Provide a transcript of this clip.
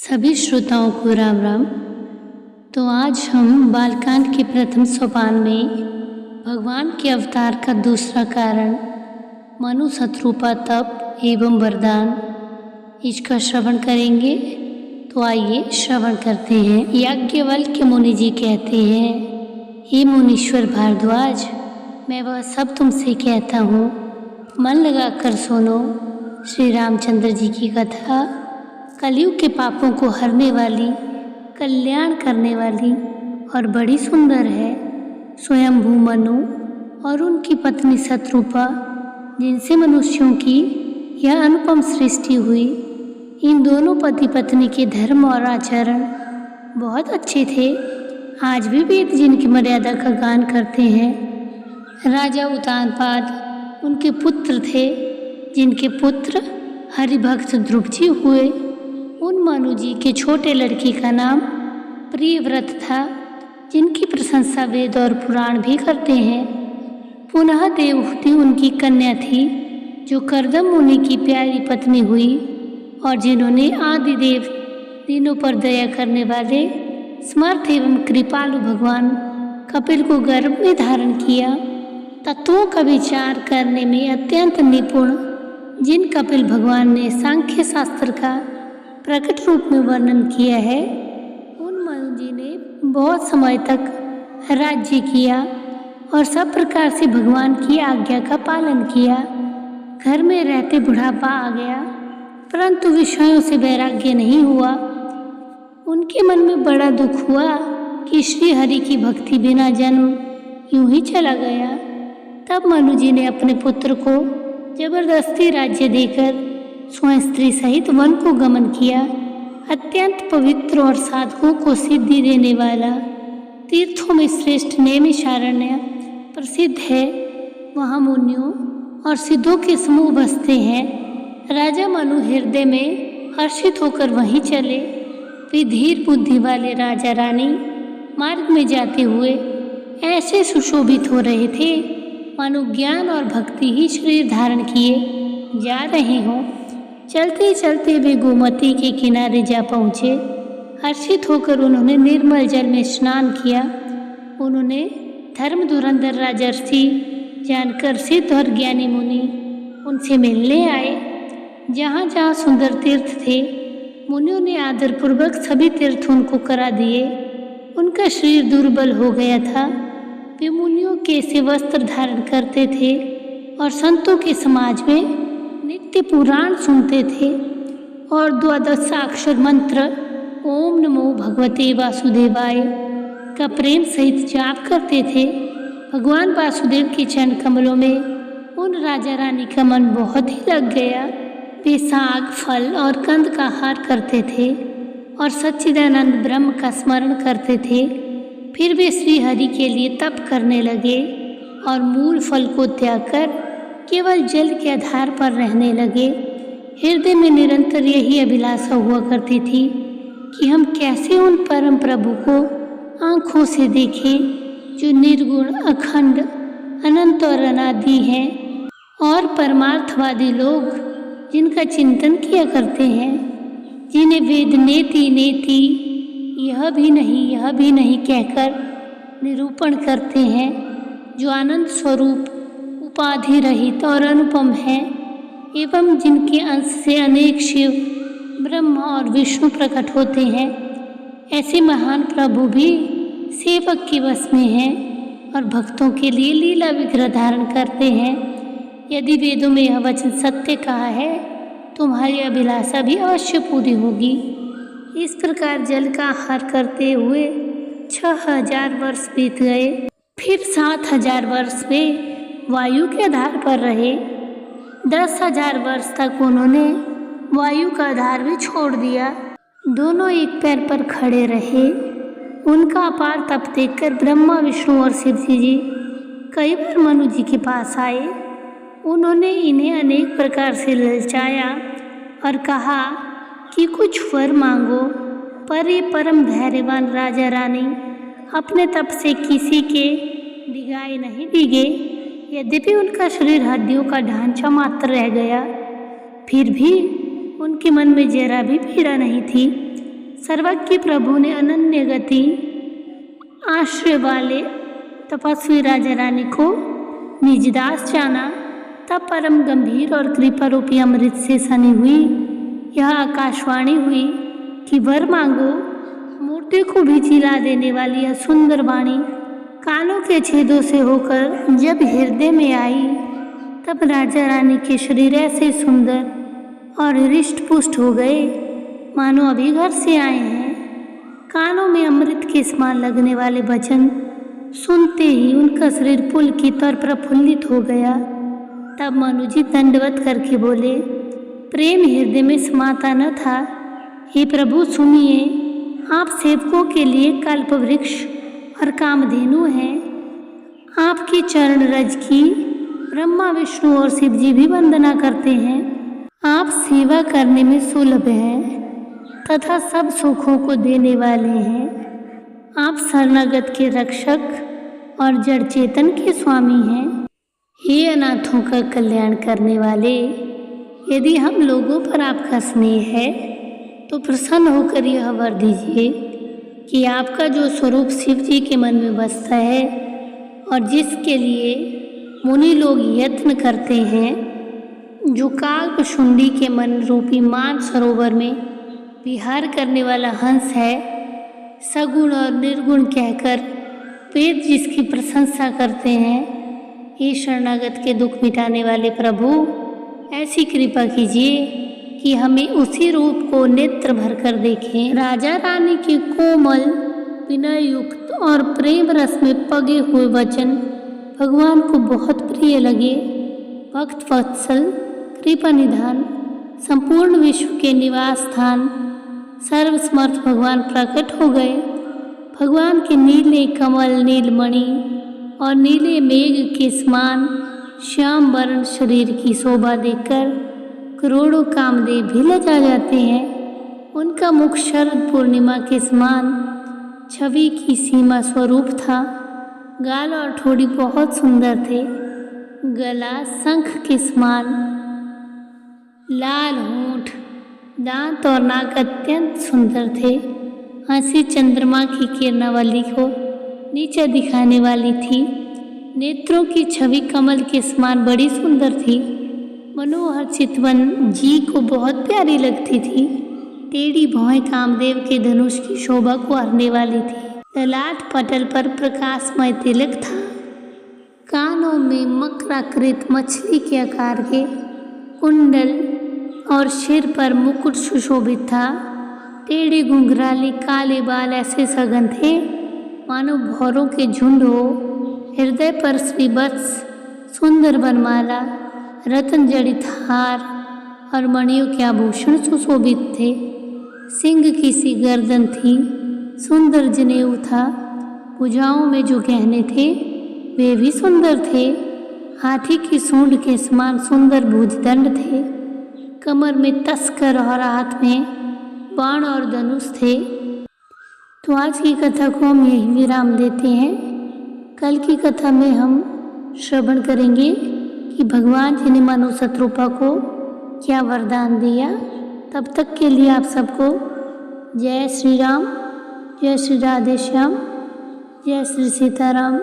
सभी श्रोताओं को राम राम। तो आज हम बालकांड के प्रथम सोपान में भगवान के अवतार का दूसरा कारण मनु शत्रुपा तप एवं वरदान इसका श्रवण करेंगे। तो आइए श्रवण करते हैं। याज्ञवल्क्य मुनि जी कहते हैं, हे मुनीश्वर भारद्वाज, मैं वह सब तुमसे कहता हूँ, मन लगाकर सुनो। श्री रामचंद्र जी की कथा कलयुग के पापों को हरने वाली, कल्याण करने वाली और बड़ी सुंदर है। स्वयंभू मनु और उनकी पत्नी शत्रुपा, जिनसे मनुष्यों की यह अनुपम सृष्टि हुई, इन दोनों पति पत्नी के धर्म और आचरण बहुत अच्छे थे। आज भी वेद जिनकी मर्यादा का गान करते हैं। राजा उत्तानपाद उनके पुत्र थे, जिनके पुत्र हरिभक्त ध्रुव जी हुए। उन मनु जी के छोटे लड़की का नाम प्रियव्रत था, जिनकी प्रशंसा वेद और पुराण भी करते हैं। पुनः देवहूति उनकी कन्या थी, जो कर्दम मुनि की प्यारी पत्नी हुई और जिन्होंने आदिदेव तीनों पर दया करने वाले समर्थ एवं कृपालु भगवान कपिल को गर्भ में धारण किया। तत्वों का विचार करने में अत्यंत निपुण जिन कपिल भगवान ने सांख्य शास्त्र का प्रकट रूप में वर्णन किया है, उन मनु जी ने बहुत समय तक राज्य किया और सब प्रकार से भगवान की आज्ञा का पालन किया। घर में रहते बुढ़ापा आ गया, परंतु विषयों से वैराग्य नहीं हुआ। उनके मन में बड़ा दुख हुआ कि श्री हरि की भक्ति बिना जन्म यूं ही चला गया। तब मनु जी ने अपने पुत्र को जबरदस्ती राज्य देकर स्वयं स्त्री सहित वन को गमन किया। अत्यंत पवित्र और साधकों को सिद्धि देने वाला, तीर्थों में श्रेष्ठ नैमिषारण्य प्रसिद्ध है। वहाँ मुनियों और सिद्धों के समूह बसते हैं। राजा मनु हृदय में हर्षित होकर वहीं चले। वे धीर बुद्धि वाले राजा रानी मार्ग में जाते हुए ऐसे सुशोभित हो रहे थे, मानो ज्ञान और भक्ति ही शरीर धारण किए जा रहे हों। चलते चलते वे गोमती के किनारे जा पहुँचे। हर्षित होकर उन्होंने निर्मल जल में स्नान किया। उन्होंने धर्म धुरंधर राजर्षि जानकर सिद्ध और ज्ञानी मुनि उनसे मिलने आए। जहाँ जहाँ सुंदर तीर्थ थे, मुनियों ने आदरपूर्वक सभी तीर्थ उनको करा दिए। उनका शरीर दुर्बल हो गया था। वे मुनियों के से वस्त्र धारण करते थे और संतों के समाज में नित्य पुराण सुनते थे और 12 मंत्र ओम नमो भगवते वासुदेवाय का प्रेम सहित जाप करते थे। भगवान वासुदेव के चरण कमलों में उन राजा रानी का मन बहुत ही लग गया। वे साग, फल और कंद का आहार करते थे और सच्चिदानंद ब्रह्म का स्मरण करते थे। फिर वे श्री हरि के लिए तप करने लगे और मूल फल को त्याग कर केवल जल के आधार पर रहने लगे। हृदय में निरंतर यही अभिलाषा हुआ करती थी कि हम कैसे उन परम प्रभु को आँखों से देखें, जो निर्गुण, अखंड, अनंत और अनादि हैं, और परमार्थवादी लोग जिनका चिंतन किया करते हैं, जिन्हें वेद नेति नेति यह भी नहीं कहकर निरूपण करते हैं, जो आनंद स्वरूप, उपाधि रहित और अनुपम है, एवं जिनके अंश से अनेक शिव, ब्रह्मा और विष्णु प्रकट होते हैं। ऐसे महान प्रभु भी सेवक के वश में हैं और भक्तों के लिए लीला विग्रह धारण करते हैं। यदि वेदों में यह वचन सत्य कहा है, तुम्हारी अभिलाषा भी अवश्य पूरी होगी। इस प्रकार जल का आहार करते हुए 6000 वर्ष बीत गए। फिर 7000 वर्ष में वायु के आधार पर रहे। 10,000 वर्ष तक उन्होंने वायु का आधार भी छोड़ दिया। दोनों एक पैर पर खड़े रहे। उनका अपार तप देखकर ब्रह्मा, विष्णु और शिव जी कई बार मनु जी के पास आए। उन्होंने इन्हें अनेक प्रकार से ललचाया और कहा कि कुछ वर मांगो, पर ये परम धैर्यवान राजा रानी अपने तप से किसी के डिगाए नहीं दिगे। यद्यपि उनका शरीर हड्डियों का ढांचा मात्र रह गया, फिर भी उनके मन में जरा भी पीड़ा नहीं थी। सर्वज्ञ प्रभु ने अनन्य गति आश्रय वाले तपस्वी राजा रानी को निज दास जाना। तब परम गंभीर और कृपा रूपी अमृत से सनी हुई यह आकाशवाणी हुई कि वर मांगो। मूर्ति को भी चिल्ला देने वाली यह सुंदर वाणी कानों के छेदों से होकर जब हृदय में आई, तब राजा रानी के शरीर ऐसे सुंदर और हृष्ट पुष्ट हो गए मानो अभी घर से आए हैं। कानों में अमृत के समान लगने वाले वचन सुनते ही उनका शरीर पुल की तरह प्रफुल्लित हो गया। तब मनुजी दंडवत करके बोले, प्रेम हृदय में समाता न था। हे प्रभु सुनिए, आप सेवकों के लिए कल्प वृक्ष और कामधेनु हैं। आपकी चरण रज की ब्रह्मा विष्णु और शिव जी भी वंदना करते हैं। आप सेवा करने में सुलभ हैं तथा सब सुखों को देने वाले हैं। आप शरणागत के रक्षक और जड़ चेतन के स्वामी हैं। हे अनाथों का कल्याण करने वाले, यदि हम लोगों पर आपका स्नेह है तो प्रसन्न होकर यह वर दीजिए कि आपका जो स्वरूप शिव जी के मन में बसता है और जिसके लिए मुनि लोग यत्न करते हैं, जो काकशुंडी के मन रूपी मान सरोवर में विहार करने वाला हंस है, सगुण और निर्गुण कहकर वेद जिसकी प्रशंसा करते हैं, हे शरणागत के दुख मिटाने वाले प्रभु, ऐसी कृपा कीजिए कि हमें उसी रूप को नेत्र भरकर देखें। राजा रानी के कोमल विनय युक्त और प्रेम रस में पगे हुए वचन भगवान को बहुत प्रिय लगे। भक्त वत्सल, कृपा निधान, संपूर्ण विश्व के निवास स्थान सर्वसमर्थ भगवान प्रकट हो गए। भगवान के नीले कमल, नीलमणि और नीले मेघ के समान श्याम वर्ण शरीर की शोभा देखकर करोड़ों कामदेव भी लजा जाते हैं। उनका मुख शरद पूर्णिमा के समान छवि की सीमा स्वरूप था। गाल और ठोड़ी बहुत सुंदर थे। गला शंख के समान, लाल होंठ, दांत और नाक अत्यंत सुंदर थे। हंसी चंद्रमा की किरणावली को नीचे दिखाने वाली थी। नेत्रों की छवि कमल के समान बड़ी सुंदर थी। मनोहर चितवन जी को बहुत प्यारी लगती थी। टेढ़ी भौहें कामदेव के धनुष की शोभा को हरने वाली थी। ललाट पटल पर प्रकाशमय तिलक था। कानों में मकराकृत मछली के आकार के कुंडल और सिर पर मुकुट सुशोभित था। टेढ़े घुंघराले काले बाल ऐसे सघन थे मानो भौरों के झुंड हो। हृदय पर श्रीवत्स, सुंदर वनमाला, रत्न जड़ित हार और मणियों के आभूषण सुशोभित थे। सिंह की सी गर्दन थी, सुंदर जनेऊ था। भुजाओं में जो गहने थे वे भी सुंदर थे। हाथी की सूंड के समान सुंदर भुजदंड थे। कमर में तस्कर और हाथ में बाण और धनुष थे। तो आज की कथा को हम यही विराम देते हैं। कल की कथा में हम श्रवण करेंगे कि भगवान जी ने मानव शत्रुपा को क्या वरदान दिया। तब तक के लिए आप सबको जय श्री राम, जय श्री राधे श्याम, जय श्री सीताराम।